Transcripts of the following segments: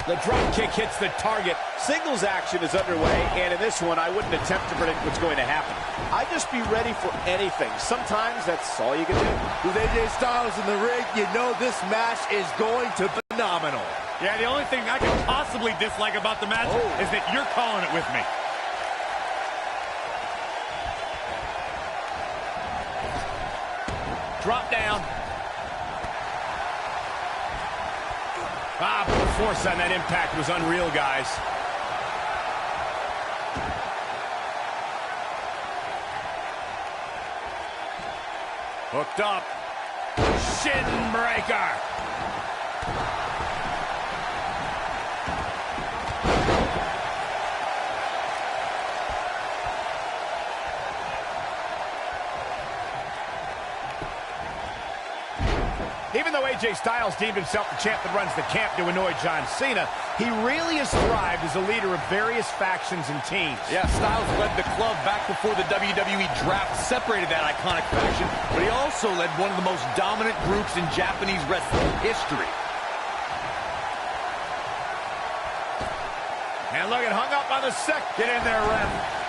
The drop kick hits the target. Singles action is underway, and in this one, I wouldn't attempt to predict what's going to happen. I'd just be ready for anything. Sometimes that's all you can do. With AJ Styles in the ring, you know this match is going to be phenomenal. Yeah, the only thing I could possibly dislike about the match is that you're calling it with me. Drop down. The force on that impact was unreal, guys. Hooked up. Shin breaker. Even though AJ Styles deemed himself the champ that runs the camp to annoy John Cena, he really has thrived as a leader of various factions and teams. Yeah, Styles led the club back before the WWE draft separated that iconic faction, but he also led one of the most dominant groups in Japanese wrestling history. And look, it hung up on the sec. Get in there, ref.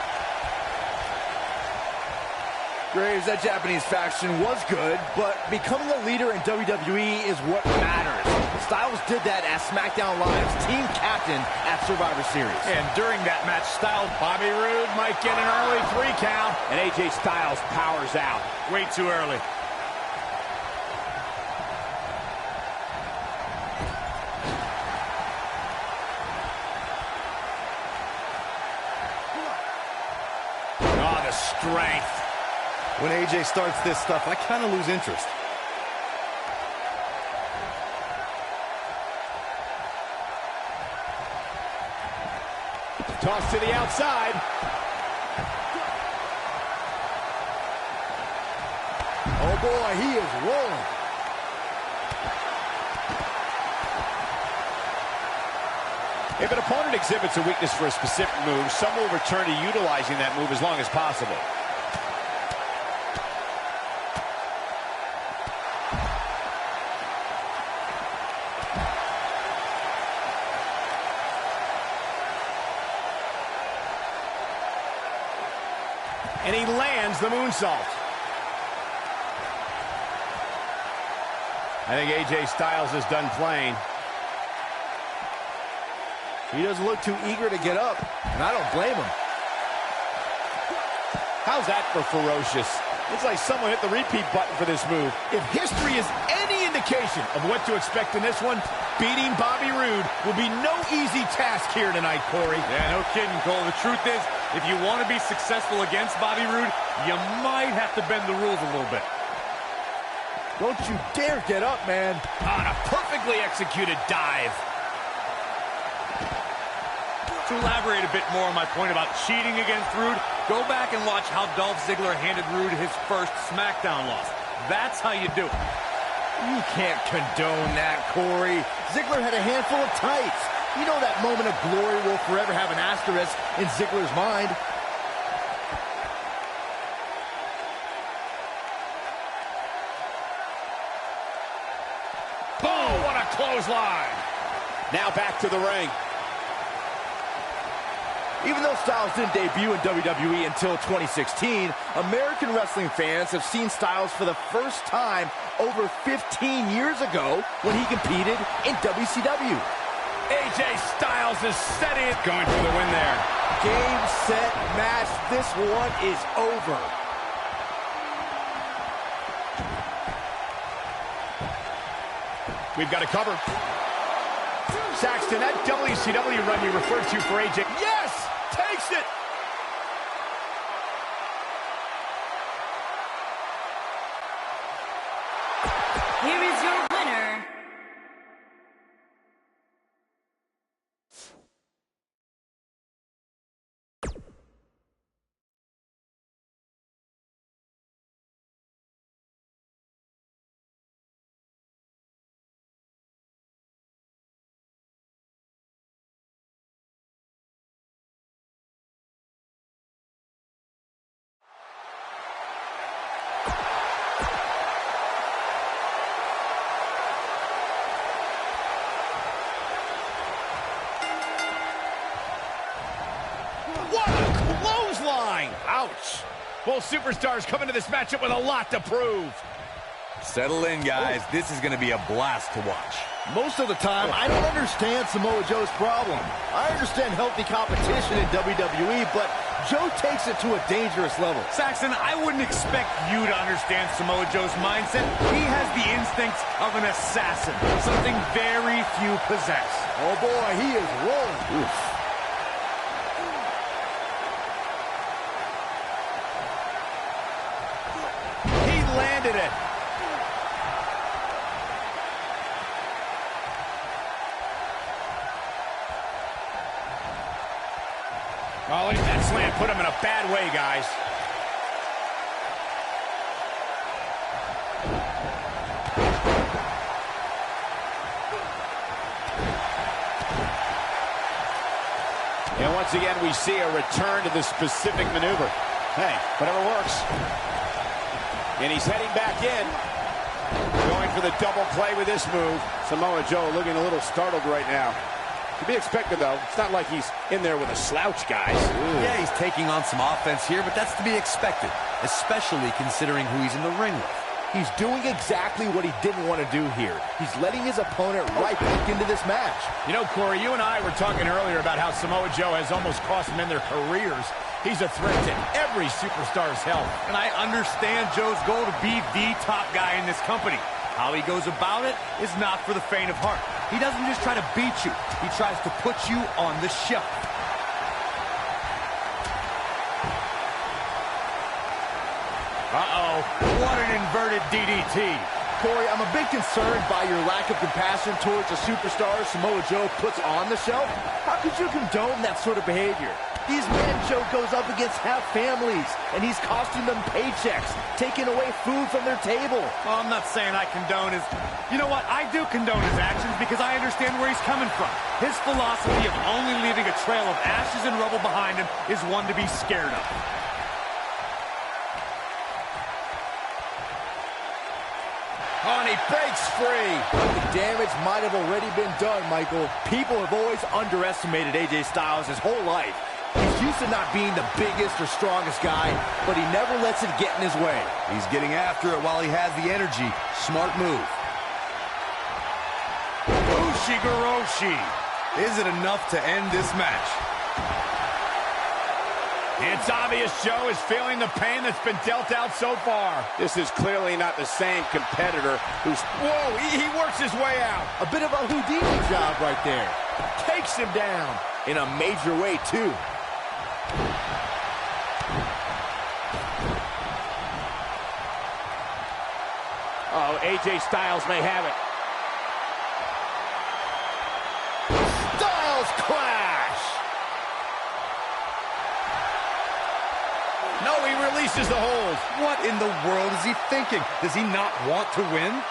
Graves, that Japanese faction was good, but becoming a leader in WWE is what matters. Styles did that as SmackDown Live's team captain at Survivor Series. And during that match, Styles, Bobby Roode might get an early 3 count, and AJ Styles powers out. Way too early. Oh, the strength. When AJ starts this stuff, I kind of lose interest. Toss to the outside. Oh boy, he is rolling. If an opponent exhibits a weakness for a specific move, some will return to utilizing that move as long as possible. And he lands the moonsault. I think AJ Styles is done playing. He doesn't look too eager to get up, and I don't blame him. How's that for ferocious? It's like someone hit the repeat button for this move. If history is any indication of what to expect in this one, beating Bobby Roode will be no easy task here tonight, Corey. Yeah, no kidding, Cole. The truth is, if you want to be successful against Bobby Roode, you might have to bend the rules a little bit. Don't you dare get up, man. On a perfectly executed dive. To elaborate a bit more on my point about cheating against Roode, go back and watch how Dolph Ziggler handed Roode his first SmackDown loss. That's how you do it. You can't condone that, Corey. Ziggler had a handful of tights. You know that moment of glory will forever have an asterisk in Ziggler's mind. Oh, what a clothesline. Now back to the ring. Even though Styles didn't debut in WWE until 2016, American wrestling fans have seen Styles for the first time over 15 years ago when he competed in WCW. AJ Styles is set in. Going for the win there. Game, set, match. This one is over. We've got a cover. Saxton, that WCW run you referred to for AJ. Yes! Takes it! Here is your What a clothesline! Ouch! Both superstars come into this matchup with a lot to prove. Settle in, guys. This is going to be a blast to watch. Most of the time, I don't understand Samoa Joe's problem. I understand healthy competition in WWE, but Joe takes it to a dangerous level. Saxton, I wouldn't expect you to understand Samoa Joe's mindset. He has the instincts of an assassin, something very few possess. Oh boy, he is rolling. Oof. He landed it. Oh, that slam put him in a bad way, guys. And once again, we see a return to the specific maneuver. Hey, whatever works. And he's heading back in. Going for the double play with this move. Samoa Joe looking a little startled right now. To be expected, though. It's not like he's in there with a slouch, guys. Ooh. Yeah, he's taking on some offense here, but that's to be expected, especially considering who he's in the ring with. He's doing exactly what he didn't want to do here. He's letting his opponent right back into this match. You know, Corey, you and I were talking earlier about how Samoa Joe has almost cost men their careers. He's a threat to every superstar's health. And I understand Joe's goal to be the top guy in this company. How he goes about it is not for the faint of heart. He doesn't just try to beat you. He tries to put you on the shelf. Uh-oh. What an inverted DDT. Corey, I'm a bit concerned by your lack of compassion towards a superstar Samoa Joe puts on the shelf. How could you condone that sort of behavior? These men Joe goes up against have families, and he's costing them paychecks, taking away food from their table. Well, I'm not saying I condone his... You know what? I do condone his actions because I understand where he's coming from. His philosophy of only leaving a trail of ashes and rubble behind him is one to be scared of. Oh, and he breaks free. The damage might have already been done, Michael. People have always underestimated AJ Styles his whole life. He's used to not being the biggest or strongest guy, but he never lets it get in his way. He's getting after it while he has the energy. Smart move. Ushigoroshi. Is it enough to end this match? It's obvious Joe is feeling the pain that's been dealt out so far. This is clearly not the same competitor who's... Whoa, he works his way out. A bit of a Houdini job right there. Takes him down. In a major way, too. Oh, AJ Styles may have it. Styles clash! No, he releases the hold. What in the world is he thinking? Does he not want to win?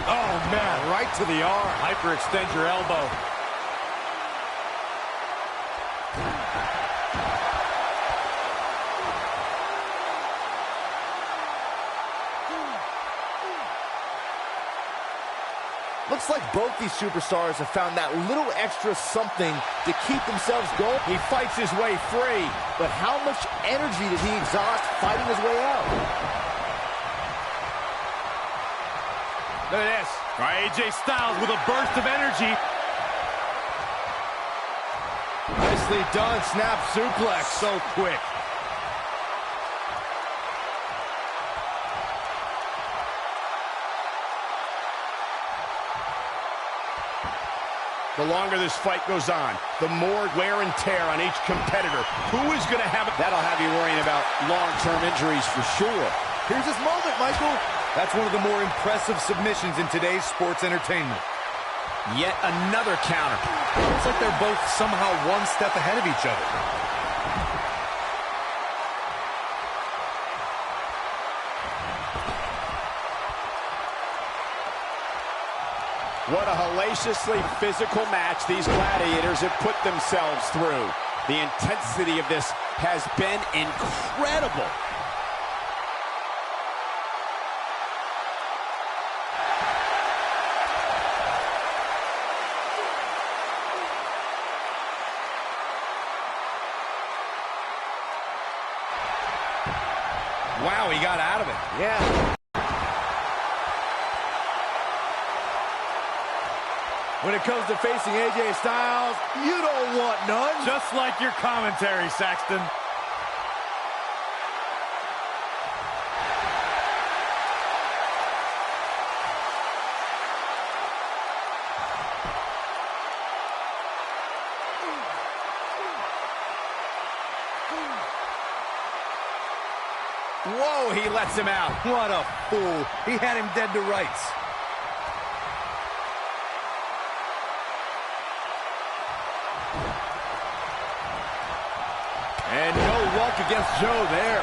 Oh, man, right to the arm. Hyperextend your elbow. Looks like both these superstars have found that little extra something to keep themselves going. He fights his way free. But how much energy did he exhaust fighting his way out? Look at this. AJ Styles with a burst of energy. Nicely done, snap suplex. So quick. The longer this fight goes on, the more wear and tear on each competitor. Who is going to have it? That'll have you worrying about long-term injuries for sure. Here's his moment, Michael. That's one of the more impressive submissions in today's sports entertainment. Yet another counter. Looks like they're both somehow one step ahead of each other. What a hellaciously physical match these gladiators have put themselves through. The intensity of this has been incredible. Yeah. When it comes to facing AJ Styles, you don't want none. Just like your commentary, Saxton. Whoa, he lets him out. What a fool. He had him dead to rights. And no luck against Joe there.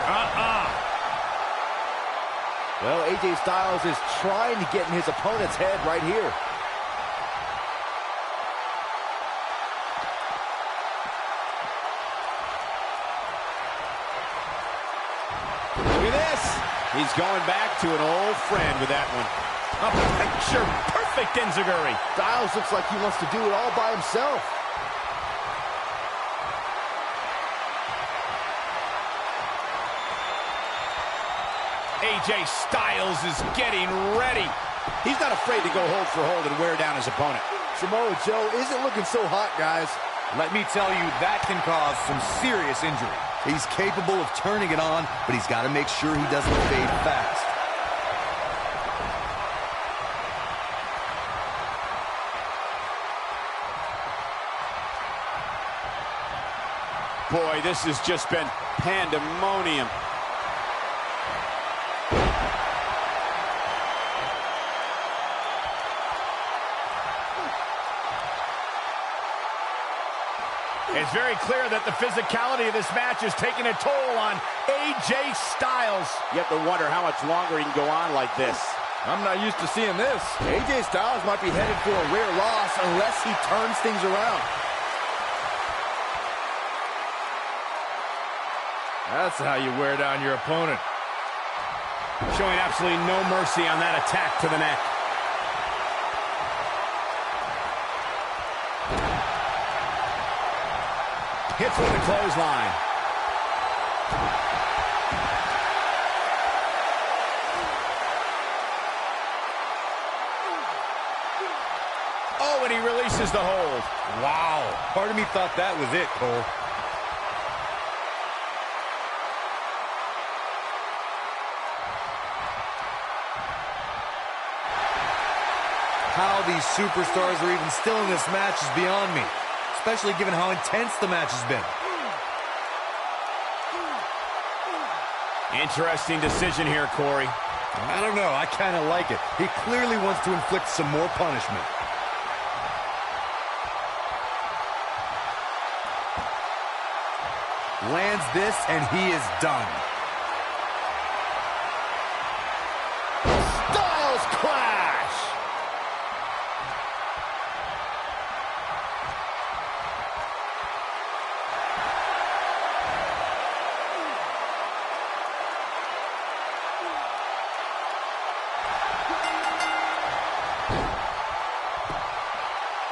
Well, AJ Styles is trying to get in his opponent's head right here. Look at this. He's going back to an old friend with that one. A picture-perfect enziguri. Styles looks like he wants to do it all by himself. AJ Styles is getting ready. He's not afraid to go hold for hold and wear down his opponent. Samoa Joe isn't looking so hot, guys. Let me tell you, that can cause some serious injury. He's capable of turning it on, but he's got to make sure he doesn't fade fast. Boy, this has just been pandemonium. It's very clear that the physicality of this match is taking a toll on AJ Styles. You have to wonder how much longer he can go on like this. I'm not used to seeing this. AJ Styles might be headed for a rare loss unless he turns things around. That's how you wear down your opponent. Showing absolutely no mercy on that attack to the neck. Hits with a clothesline. Oh, and he releases the hold. Wow. Part of me thought that was it, Cole. How these superstars are even still in this match is beyond me, especially given how intense the match has been. Interesting decision here, Corey. I don't know. I kind of like it. He clearly wants to inflict some more punishment. Lands this, and he is done. Styles Clash!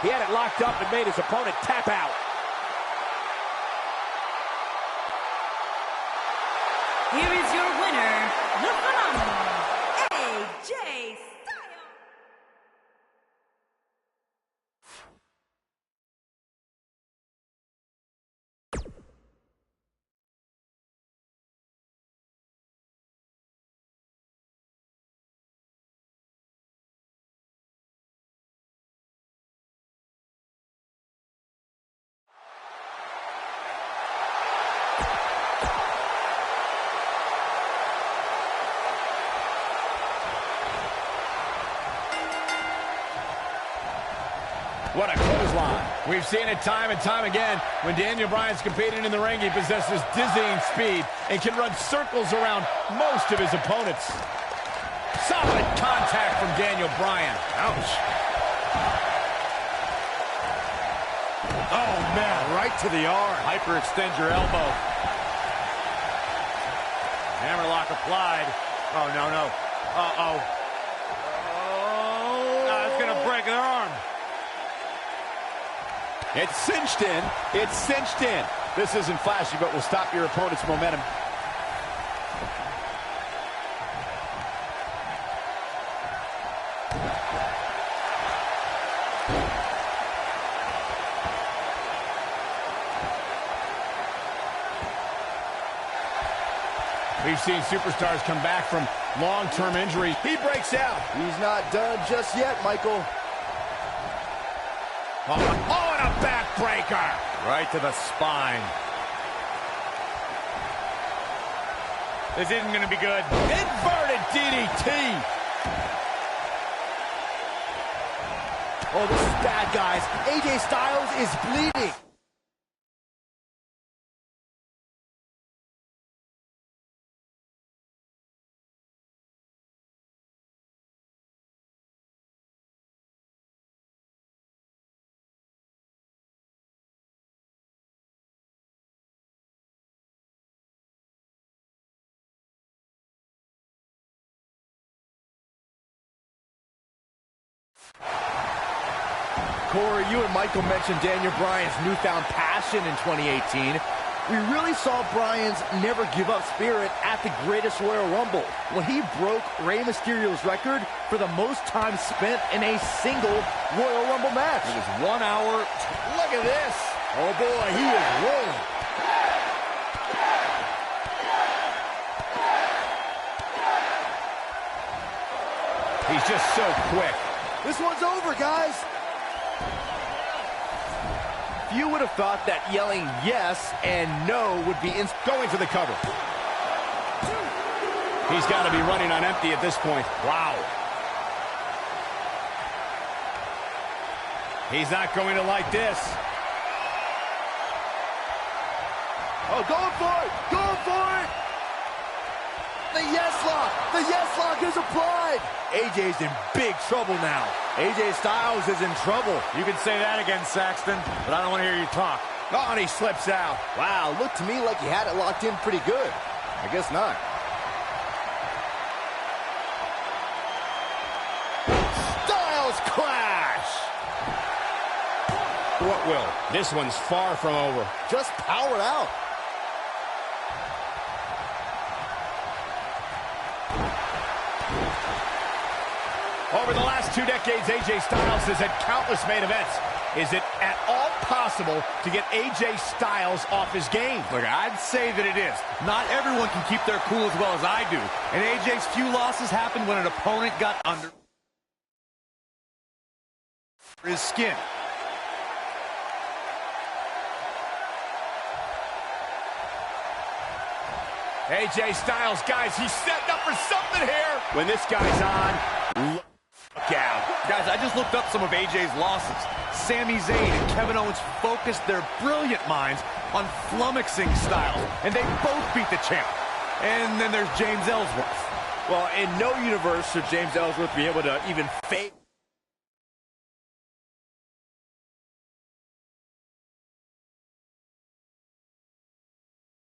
He had it locked up and made his opponent tap out. Here is your winner, the phenomenal AJ Styles. What a clothesline. We've seen it time and time again. When Daniel Bryan's competing in the ring, he possesses dizzying speed and can run circles around most of his opponents. Solid contact from Daniel Bryan. Ouch. Oh, man, right to the arm. Hyperextend your elbow. Hammerlock applied. Oh, no, no. Uh-oh. Oh. It's going to break an arm. It's cinched in. It's cinched in. This isn't flashy, but will stop your opponent's momentum. We've seen superstars come back from long-term injury. He breaks out. He's not done just yet, Michael. Oh, and a backbreaker. Right to the spine. This isn't going to be good. Inverted DDT. Oh, this is bad, guys. AJ Styles is bleeding. Corey, you and Michael mentioned Daniel Bryan's newfound passion in 2018. We really saw Bryan's never-give-up spirit at the Greatest Royal Rumble when he broke Rey Mysterio's record for the most time spent in a single Royal Rumble match. It was 1 hour. Look at this. Oh boy, he is rolling. He's just so quick. This one's over, guys. Few would have thought that yelling yes and no would be Going for the cover. He's got to be running on empty at this point. Wow. He's not going to like this. Oh, going for it! Going for it! The yes lock! The yes lock is applied! AJ's in big trouble now. AJ Styles is in trouble. You can say that again, Saxton, but I don't want to hear you talk. Oh, and he slips out. Wow, looked to me like he had it locked in pretty good. I guess not. Styles clash. What will? This one's far from over. Just powered out. Over the last 2 decades, AJ Styles has had countless main events. Is it at all possible to get AJ Styles off his game? Look, I'd say that it is. Not everyone can keep their cool as well as I do. And AJ's few losses happened when an opponent got under his skin. AJ Styles, guys, he's setting up for something here. When this guy's on, look out. Guys, I just looked up some of AJ's losses. Sami Zayn and Kevin Owens focused their brilliant minds on flummoxing Styles, and they both beat the champ. And then there's James Ellsworth. Well, in no universe should James Ellsworth be able to even fake